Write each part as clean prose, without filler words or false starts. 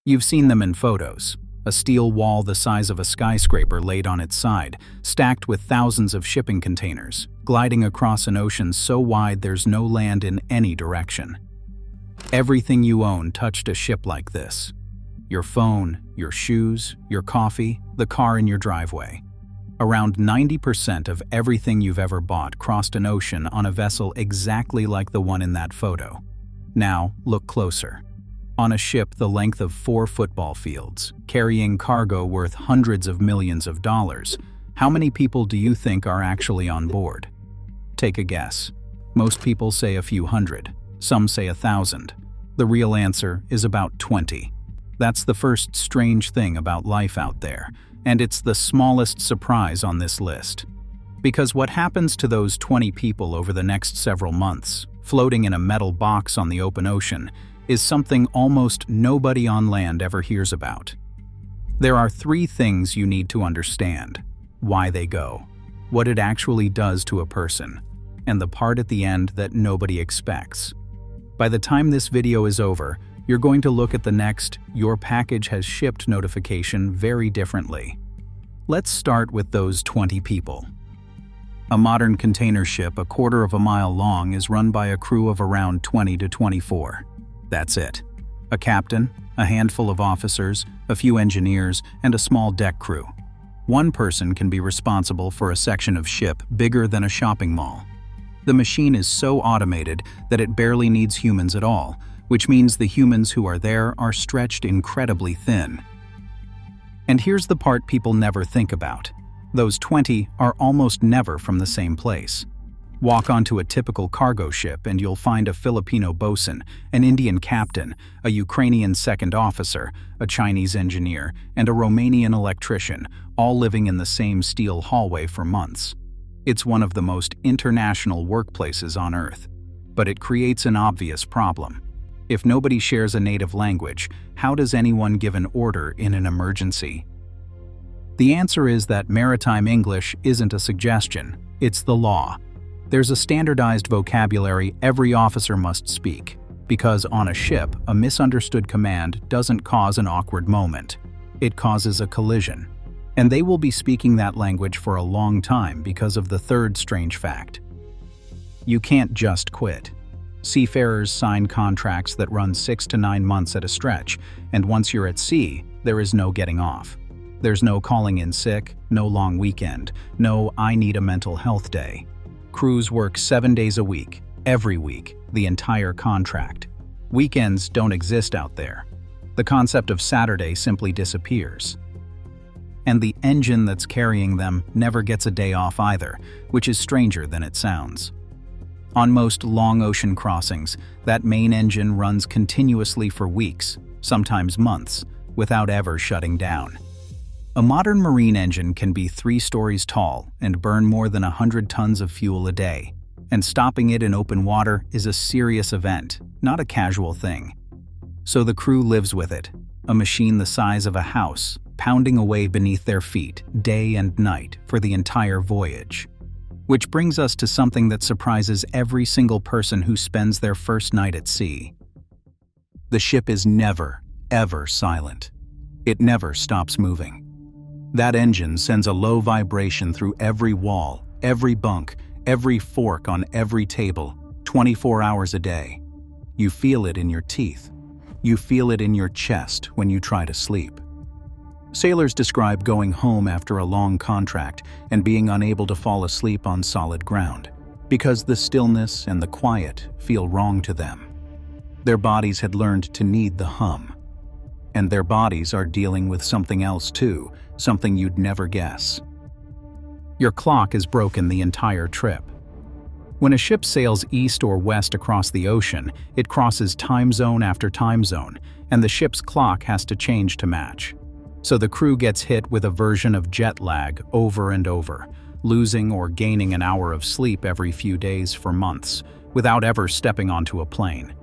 You've seen them in photos. A steel wall the size of a skyscraper laid on its side, stacked with thousands of shipping containers, gliding across an ocean so wide there's no land in any direction. Everything you own touched a ship like this. Your phone, your shoes, your coffee, the car in your driveway. Around 90% of everything you've ever bought crossed an ocean on a vessel exactly like the one in that photo. Now, look closer. On a ship the length of 4 football fields, carrying cargo worth hundreds of millions of dollars, how many people do you think are actually on board? Take a guess. Most people say a few hundred. Some say 1,000. The real answer is about 20. That's the first strange thing about life out there, and it's the smallest surprise on this list. Because what happens to those 20 people over the next several months, floating in a metal box on the open ocean, is something almost nobody on land ever hears about. There are 3 things you need to understand: why they go, what it actually does to a person, and the part at the end that nobody expects. By the time this video is over, you're going to look at the next "your package has shipped" notification very differently. Let's start with those 20 people. A modern container ship a quarter of a mile long is run by a crew of around 20 to 24. That's it. A captain, a handful of officers, a few engineers, and a small deck crew. One person can be responsible for a section of ship bigger than a shopping mall. The machine is so automated that it barely needs humans at all, which means the humans who are there are stretched incredibly thin. And here's the part people never think about. Those 20 are almost never from the same place. Walk onto a typical cargo ship and you'll find a Filipino bosun, an Indian captain, a Ukrainian second officer, a Chinese engineer, and a Romanian electrician, all living in the same steel hallway for months. It's one of the most international workplaces on Earth. But it creates an obvious problem. If nobody shares a native language, how does anyone give an order in an emergency? The answer is that maritime English isn't a suggestion, it's the law. There's a standardized vocabulary every officer must speak, because on a ship, a misunderstood command doesn't cause an awkward moment. It causes a collision. And they will be speaking that language for a long time because of the third strange fact. You can't just quit. Seafarers sign contracts that run 6 to 9 months at a stretch, and once you're at sea, there is no getting off. There's no calling in sick, no long weekend, no "I need a mental health day." Crews work 7 days a week, every week, the entire contract. Weekends don't exist out there. The concept of Saturday simply disappears. And the engine that's carrying them never gets a day off either, which is stranger than it sounds. On most long ocean crossings, that main engine runs continuously for weeks, sometimes months, without ever shutting down. A modern marine engine can be 3 stories tall and burn more than 100 tons of fuel a day, and stopping it in open water is a serious event, not a casual thing. So the crew lives with it, a machine the size of a house, pounding away beneath their feet day and night for the entire voyage. Which brings us to something that surprises every single person who spends their first night at sea. The ship is never, ever silent. It never stops moving. That engine sends a low vibration through every wall, every bunk, every fork on every table, 24 hours a day. You feel it in your teeth. You feel it in your chest when you try to sleep. Sailors describe going home after a long contract and being unable to fall asleep on solid ground, because the stillness and the quiet feel wrong to them. Their bodies had learned to need the hum. And their bodies are dealing with something else too, something you'd never guess. Your clock is broken the entire trip. When a ship sails east or west across the ocean, it crosses time zone after time zone, and the ship's clock has to change to match. So the crew gets hit with a version of jet lag over and over, losing or gaining an hour of sleep every few days for months, without ever stepping onto a plane.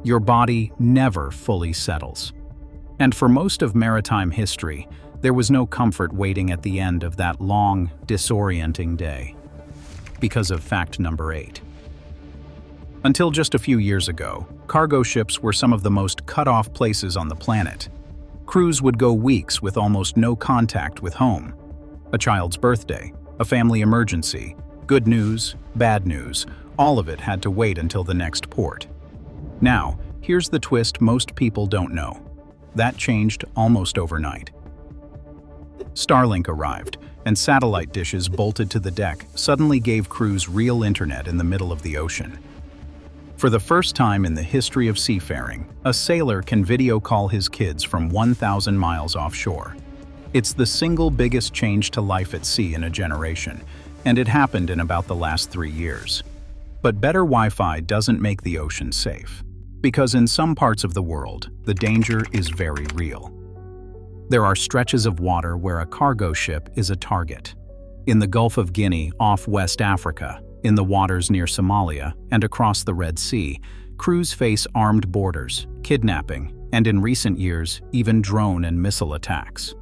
Your body never fully settles. And for most of maritime history, there was no comfort waiting at the end of that long, disorienting day. Because of fact number 8. Until just a few years ago, cargo ships were some of the most cut-off places on the planet. Crews would go weeks with almost no contact with home. A child's birthday, a family emergency, good news, bad news, all of it had to wait until the next port. Now, here's the twist most people don't know. That changed almost overnight. Starlink arrived, and satellite dishes bolted to the deck suddenly gave crews real internet in the middle of the ocean. For the first time in the history of seafaring, a sailor can video call his kids from 1,000 miles offshore. It's the single biggest change to life at sea in a generation, and it happened in about the last 3 years. But better Wi-Fi doesn't make the ocean safe, because in some parts of the world, the danger is very real. There are stretches of water where a cargo ship is a target. In the Gulf of Guinea off West Africa, in the waters near Somalia, and across the Red Sea, crews face armed boarders, kidnapping, and in recent years, even drone and missile attacks.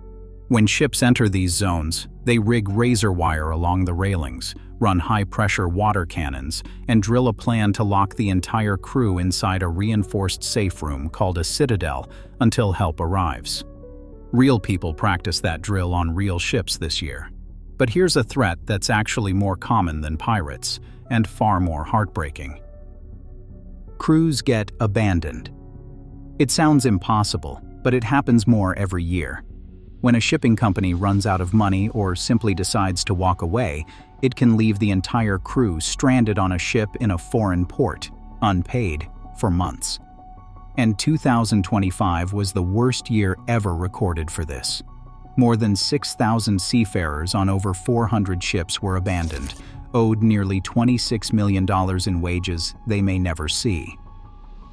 When ships enter these zones, they rig razor wire along the railings, run high-pressure water cannons, and drill a plan to lock the entire crew inside a reinforced safe room called a citadel until help arrives. Real people practice that drill on real ships this year. But here's a threat that's actually more common than pirates, and far more heartbreaking. Crews get abandoned. It sounds impossible, but it happens more every year. When a shipping company runs out of money or simply decides to walk away, it can leave the entire crew stranded on a ship in a foreign port, unpaid, for months. And 2025 was the worst year ever recorded for this. More than 6,000 seafarers on over 400 ships were abandoned, owed nearly $26 million in wages they may never see.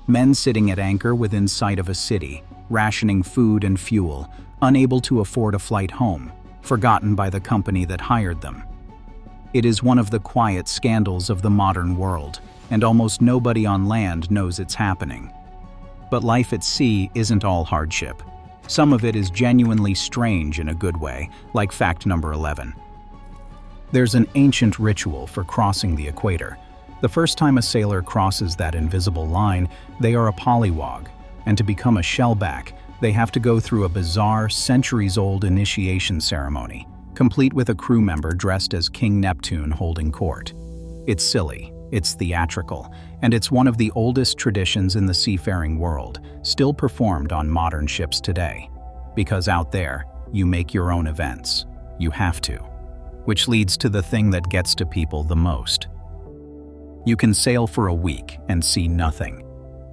Men sitting at anchor within sight of a city, rationing food and fuel, unable to afford a flight home, forgotten by the company that hired them. It is one of the quiet scandals of the modern world, and almost nobody on land knows it's happening. But life at sea isn't all hardship. Some of it is genuinely strange in a good way, like fact number 11. There's an ancient ritual for crossing the equator. The first time a sailor crosses that invisible line, they are a pollywog, and to become a shellback, they have to go through a bizarre, centuries-old initiation ceremony, complete with a crew member dressed as King Neptune holding court. It's silly, it's theatrical, and it's one of the oldest traditions in the seafaring world, still performed on modern ships today. Because out there, you make your own events. You have to. Which leads to the thing that gets to people the most. You can sail for a week and see nothing.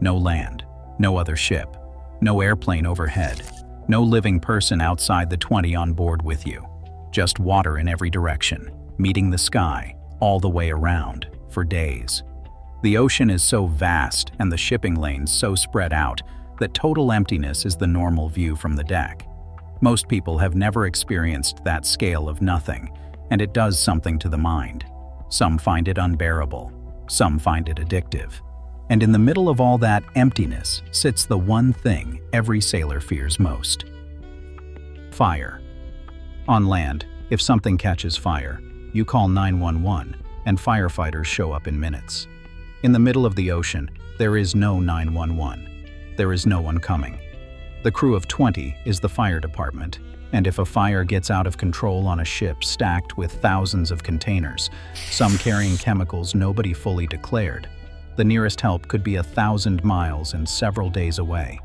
No land, no other ship, no airplane overhead, no living person outside the 20 on board with you. Just water in every direction, meeting the sky, all the way around, for days. The ocean is so vast and the shipping lanes so spread out that total emptiness is the normal view from the deck. Most people have never experienced that scale of nothing, and it does something to the mind. Some find it unbearable, some find it addictive. And in the middle of all that emptiness sits the one thing every sailor fears most. Fire. On land, if something catches fire, you call 911 and firefighters show up in minutes. In the middle of the ocean, there is no 911. There is no one coming. The crew of 20 is the fire department, and if a fire gets out of control on a ship stacked with thousands of containers, some carrying chemicals nobody fully declared, the nearest help could be 1,000 miles and several days away.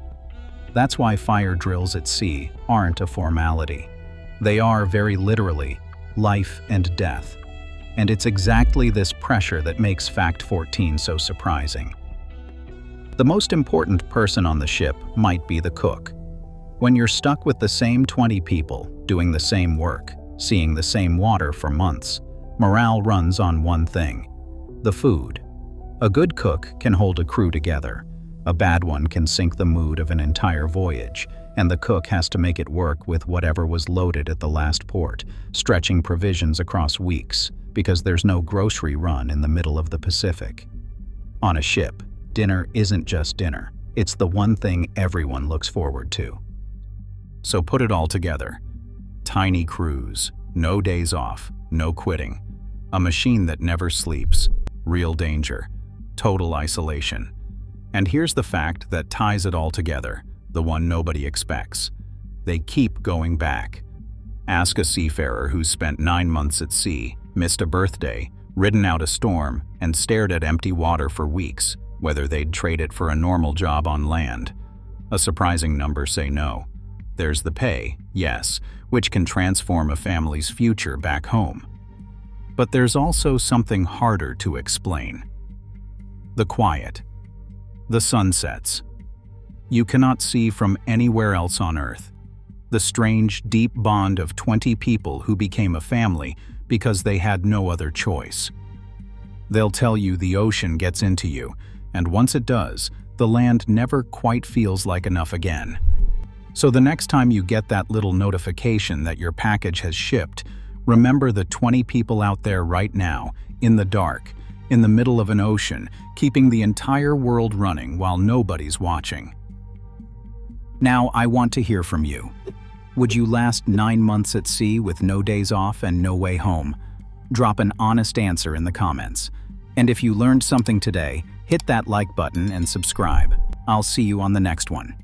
That's why fire drills at sea aren't a formality. They are, very literally, life and death. And it's exactly this pressure that makes Fact 14 so surprising. The most important person on the ship might be the cook. When you're stuck with the same 20 people, doing the same work, seeing the same water for months, morale runs on one thing: the food. A good cook can hold a crew together. A bad one can sink the mood of an entire voyage, and the cook has to make it work with whatever was loaded at the last port, stretching provisions across weeks, because there's no grocery run in the middle of the Pacific. On a ship, dinner isn't just dinner. It's the one thing everyone looks forward to. So put it all together. Tiny crews, no days off, no quitting. A machine that never sleeps, real danger, total isolation. And here's the fact that ties it all together, the one nobody expects. they keep going back. Ask a seafarer who's spent 9 months at sea, missed a birthday, ridden out a storm, and stared at empty water for weeks, whether they'd trade it for a normal job on land. A surprising number say no. There's the pay, yes, which can transform a family's future back home. But there's also something harder to explain. The quiet. The sunsets. You cannot see from anywhere else on Earth. The strange, deep bond of 20 people who became a family because they had no other choice. They'll tell you the ocean gets into you, and once it does, the land never quite feels like enough again. So the next time you get that little notification that your package has shipped, remember the 20 people out there right now, in the dark, in the middle of an ocean, keeping the entire world running while nobody's watching. Now, I want to hear from you. Would you last 9 months at sea with no days off and no way home? Drop an honest answer in the comments. And if you learned something today, hit that like button and subscribe. I'll see you on the next one.